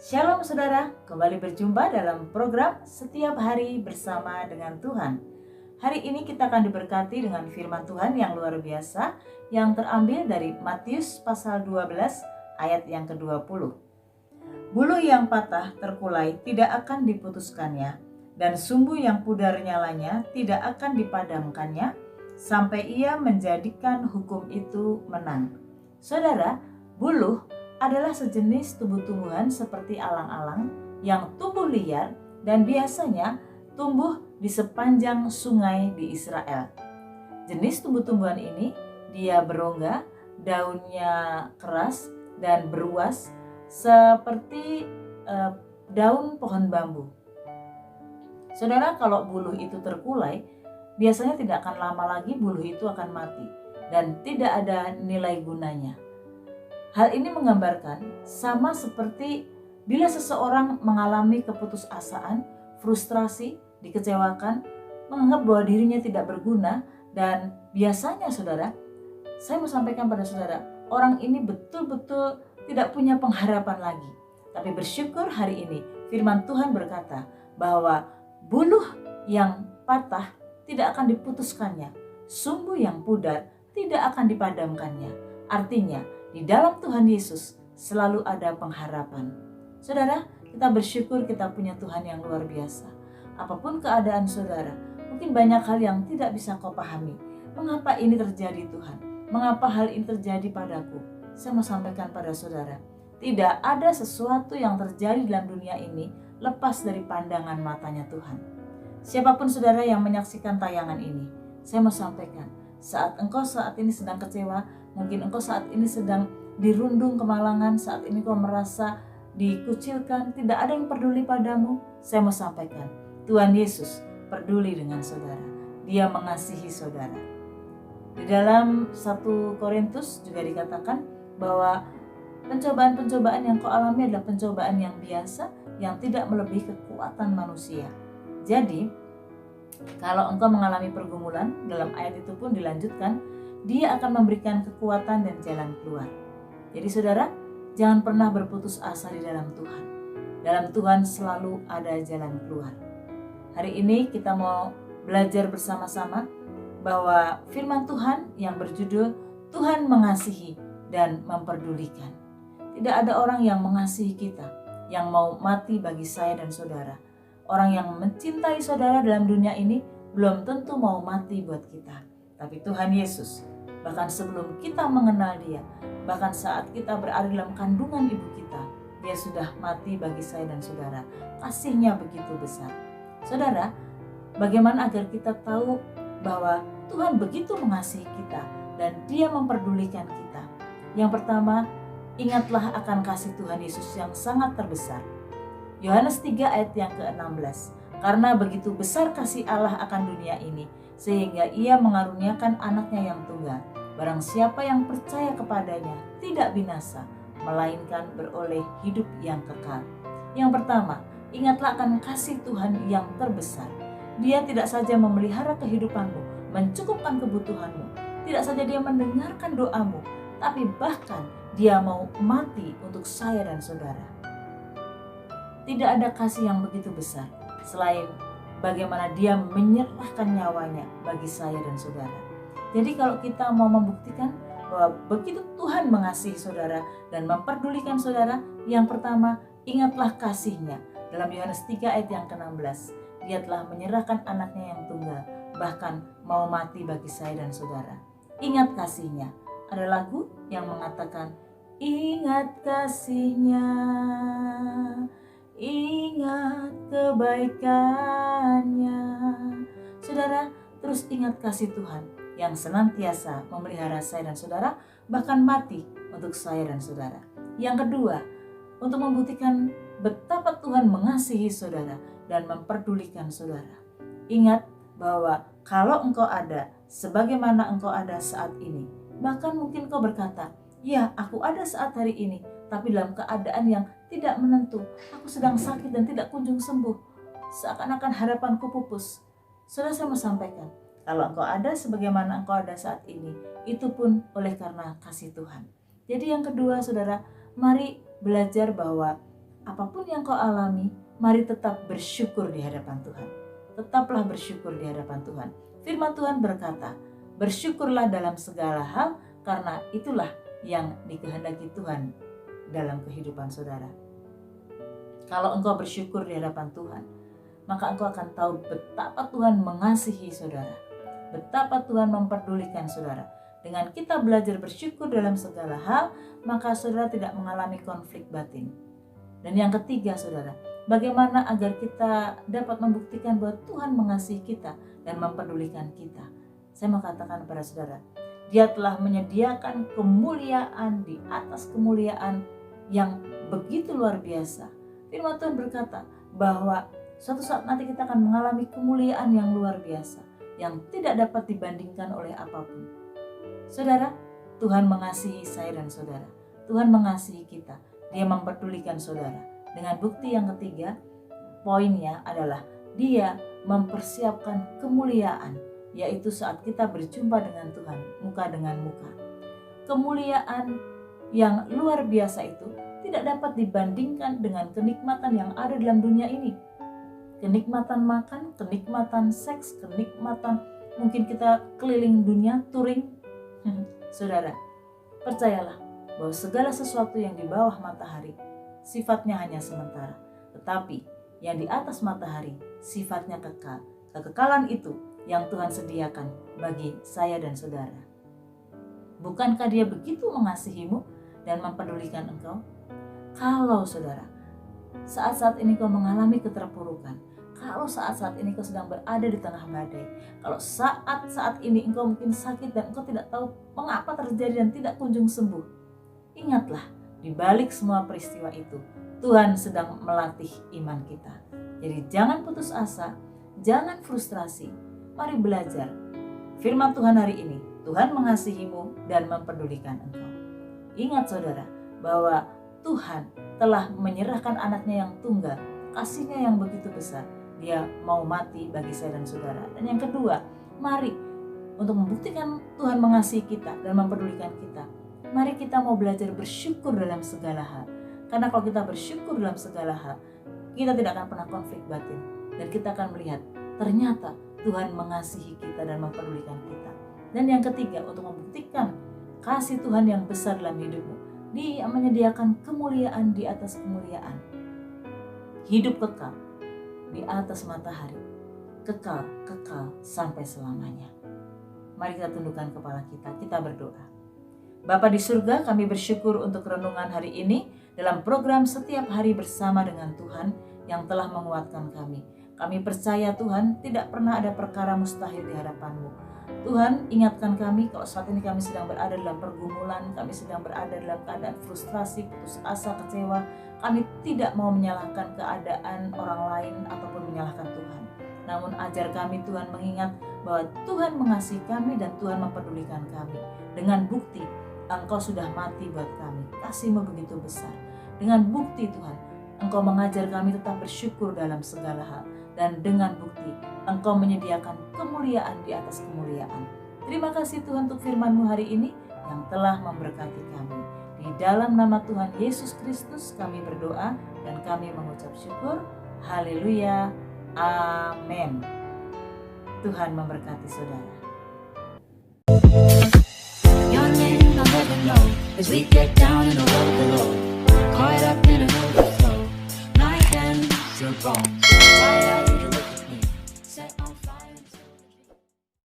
Shalom saudara, kembali berjumpa dalam program Setiap Hari Bersama dengan Tuhan. Hari ini kita akan diberkati dengan firman Tuhan yang luar biasa yang terambil dari Matius pasal 12 ayat yang ke-20. Buluh yang patah terkulai tidak akan diputuskannya, dan sumbu yang pudar nyalanya tidak akan dipadamkannya, sampai ia menjadikan hukum itu menang. Saudara, buluh adalah sejenis tumbuh-tumbuhan seperti alang-alang yang tumbuh liar dan biasanya tumbuh di sepanjang sungai di Israel. Jenis tumbuh-tumbuhan ini dia berongga, daunnya keras dan beruas seperti daun pohon bambu. Saudara, kalau buluh itu terkulai, biasanya tidak akan lama lagi buluh itu akan mati dan tidak ada nilai gunanya. Hal ini menggambarkan sama seperti bila seseorang mengalami keputusasaan, frustrasi, dikecewakan, menganggap bahwa dirinya tidak berguna, dan biasanya saudara, saya mau sampaikan pada saudara, orang ini betul-betul tidak punya pengharapan lagi. Tapi bersyukur hari ini firman Tuhan berkata bahwa buluh yang patah tidak akan diputuskannya, sumbu yang pudar tidak akan dipadamkannya. Artinya, di dalam Tuhan Yesus selalu ada pengharapan. Saudara, kita bersyukur kita punya Tuhan yang luar biasa. Apapun keadaan saudara, mungkin banyak hal yang tidak bisa kau pahami. Mengapa ini terjadi Tuhan? Mengapa hal ini terjadi padaku? Saya mau sampaikan pada saudara, tidak ada sesuatu yang terjadi dalam dunia ini lepas dari pandangan matanya Tuhan. Siapapun saudara yang menyaksikan tayangan ini, saya mau sampaikan, saat engkau saat ini sedang kecewa, mungkin engkau saat ini sedang dirundung kemalangan, saat ini kau merasa dikucilkan, tidak ada yang peduli padamu. Saya mau sampaikan, Tuhan Yesus peduli dengan saudara. Dia mengasihi saudara. Di dalam 1 Korintus juga dikatakan bahwa pencobaan-pencobaan yang kau alami adalah pencobaan yang biasa, yang tidak melebihi kekuatan manusia. Jadi, kalau engkau mengalami pergumulan, dalam ayat itu pun dilanjutkan, Dia akan memberikan kekuatan dan jalan keluar. Jadi saudara, jangan pernah berputus asa di dalam Tuhan. Dalam Tuhan selalu ada jalan keluar. Hari ini kita mau belajar bersama-sama bahwa firman Tuhan yang berjudul Tuhan mengasihi dan memperdulikan. Tidak ada orang yang mengasihi kita, yang mau mati bagi saya dan saudara. Orang yang mencintai saudara dalam dunia ini belum tentu mau mati buat kita. Tapi Tuhan Yesus, bahkan sebelum kita mengenal Dia, bahkan saat kita berada dalam kandungan ibu kita, Dia sudah mati bagi saya dan saudara. Kasih-Nya begitu besar. Saudara, bagaimana agar kita tahu bahwa Tuhan begitu mengasihi kita dan Dia memperdulikan kita? Yang pertama, ingatlah akan kasih Tuhan Yesus yang sangat terbesar. Yohanes 3 ayat yang ke-16. Karena begitu besar kasih Allah akan dunia ini, sehingga Ia mengaruniakan anaknya yang tunggal. Barang siapa yang percaya kepadanya tidak binasa, melainkan beroleh hidup yang kekal. Yang pertama, ingatlah akan kasih Tuhan yang terbesar. Dia tidak saja memelihara kehidupanmu, mencukupkan kebutuhanmu, tidak saja Dia mendengarkan doamu, tapi bahkan Dia mau mati untuk saya dan saudara. Tidak ada kasih yang begitu besar selain bagaimana Dia menyerahkan nyawanya bagi saya dan saudara. Jadi kalau kita mau membuktikan bahwa begitu Tuhan mengasihi saudara dan memperdulikan saudara, yang pertama, ingatlah kasih-Nya. Dalam Yohanes 3 ayat yang ke-16, Dia telah menyerahkan anaknya yang tunggal, bahkan mau mati bagi saya dan saudara. Ingat kasih-Nya. Ada lagu yang mengatakan, ingat kasih-Nya, ingat kebaikannya. Saudara, terus ingat kasih Tuhan yang senantiasa memelihara saya dan saudara, bahkan mati untuk saya dan saudara. Yang kedua, untuk membuktikan betapa Tuhan mengasihi saudara dan memperdulikan saudara. Ingat bahwa kalau engkau ada sebagaimana engkau ada saat ini, bahkan mungkin kau berkata, ya aku ada saat hari ini, tapi dalam keadaan yang tidak menentu. Aku sedang sakit dan tidak kunjung sembuh. Seakan-akan harapanku pupus. Saudara, saya mau sampaikan, kalau engkau ada sebagaimana engkau ada saat ini, itu pun oleh karena kasih Tuhan. Jadi yang kedua saudara, mari belajar bahwa apapun yang kau alami, mari tetap bersyukur di hadapan Tuhan. Tetaplah bersyukur di hadapan Tuhan. Firman Tuhan berkata, bersyukurlah dalam segala hal, karena itulah yang dikehendaki Tuhan dalam kehidupan saudara. Kalau engkau bersyukur di hadapan Tuhan, maka engkau akan tahu betapa Tuhan mengasihi saudara, betapa Tuhan memperdulikan saudara. Dengan kita belajar bersyukur dalam segala hal, maka saudara tidak mengalami konflik batin. Dan yang ketiga saudara, bagaimana agar kita dapat membuktikan bahwa Tuhan mengasihi kita dan memperdulikan kita. Saya mau katakan kepada saudara, Dia telah menyediakan kemuliaan di atas kemuliaan yang begitu luar biasa. Firman Tuhan berkata bahwa suatu saat nanti kita akan mengalami kemuliaan yang luar biasa, yang tidak dapat dibandingkan oleh apapun. Saudara, Tuhan mengasihi saya dan saudara. Tuhan mengasihi kita. Dia memperdulikan saudara. Dengan bukti yang ketiga, poinnya adalah Dia mempersiapkan kemuliaan, yaitu saat kita berjumpa dengan Tuhan muka dengan muka. Kemuliaan yang luar biasa itu tidak dapat dibandingkan dengan kenikmatan yang ada dalam dunia ini. Kenikmatan makan, kenikmatan seks, kenikmatan mungkin kita keliling dunia, touring. Saudara, percayalah bahwa segala sesuatu yang di bawah matahari sifatnya hanya sementara, tetapi yang di atas matahari sifatnya kekal. Kekekalan itu yang Tuhan sediakan bagi saya dan saudara. Bukankah Dia begitu mengasihimu dan mempedulikan engkau? Kalau saudara, saat-saat ini kau mengalami keterpurukan, kalau saat-saat ini kau sedang berada di tengah badai, kalau saat-saat ini engkau mungkin sakit dan engkau tidak tahu mengapa terjadi dan tidak kunjung sembuh, ingatlah, di balik semua peristiwa itu, Tuhan sedang melatih iman kita. Jadi jangan putus asa, jangan frustrasi, mari belajar. Firman Tuhan hari ini, Tuhan mengasihimu dan mempedulikan engkau. Ingat saudara, bahwa Tuhan telah menyerahkan anaknya yang tunggal, kasihnya yang begitu besar. Dia mau mati bagi saya dan saudara. Dan yang kedua, mari untuk membuktikan Tuhan mengasihi kita dan mempedulikan kita, mari kita mau belajar bersyukur dalam segala hal. Karena kalau kita bersyukur dalam segala hal, kita tidak akan pernah konflik batin. Dan kita akan melihat ternyata Tuhan mengasihi kita dan mempedulikan kita. Dan yang ketiga, untuk membuktikan kasih Tuhan yang besar dalam hidupmu, Dia menyediakan kemuliaan di atas kemuliaan. Hidup kekal di atas matahari, kekal sampai selamanya. Mari kita tundukkan kepala kita berdoa. Bapa di surga, kami bersyukur untuk renungan hari ini dalam program Setiap Hari Bersama dengan Tuhan yang telah menguatkan kami. Kami percaya Tuhan, tidak pernah ada perkara mustahil di hadapan-Mu. Tuhan, ingatkan kami kalau saat ini kami sedang berada dalam pergumulan, kami sedang berada dalam keadaan frustrasi, putus asa, kecewa. Kami tidak mau menyalahkan keadaan orang lain ataupun menyalahkan Tuhan. Namun ajar kami Tuhan mengingat bahwa Tuhan mengasihi kami dan Tuhan mempedulikan kami. Dengan bukti Engkau sudah mati buat kami, kasih-Mu begitu besar. Dengan bukti Tuhan, Engkau mengajar kami tetap bersyukur dalam segala hal. Dan dengan bukti Engkau menyediakan kemuliaan di atas kemuliaan. Terima kasih Tuhan untuk firman-Mu hari ini yang telah memberkati kami. Di dalam nama Tuhan Yesus Kristus kami berdoa dan kami mengucap syukur. Haleluya. Amin. Tuhan memberkati saudara. Your name I'll never know as we get down in the road below. Caught up in an overflow. My hands are gone.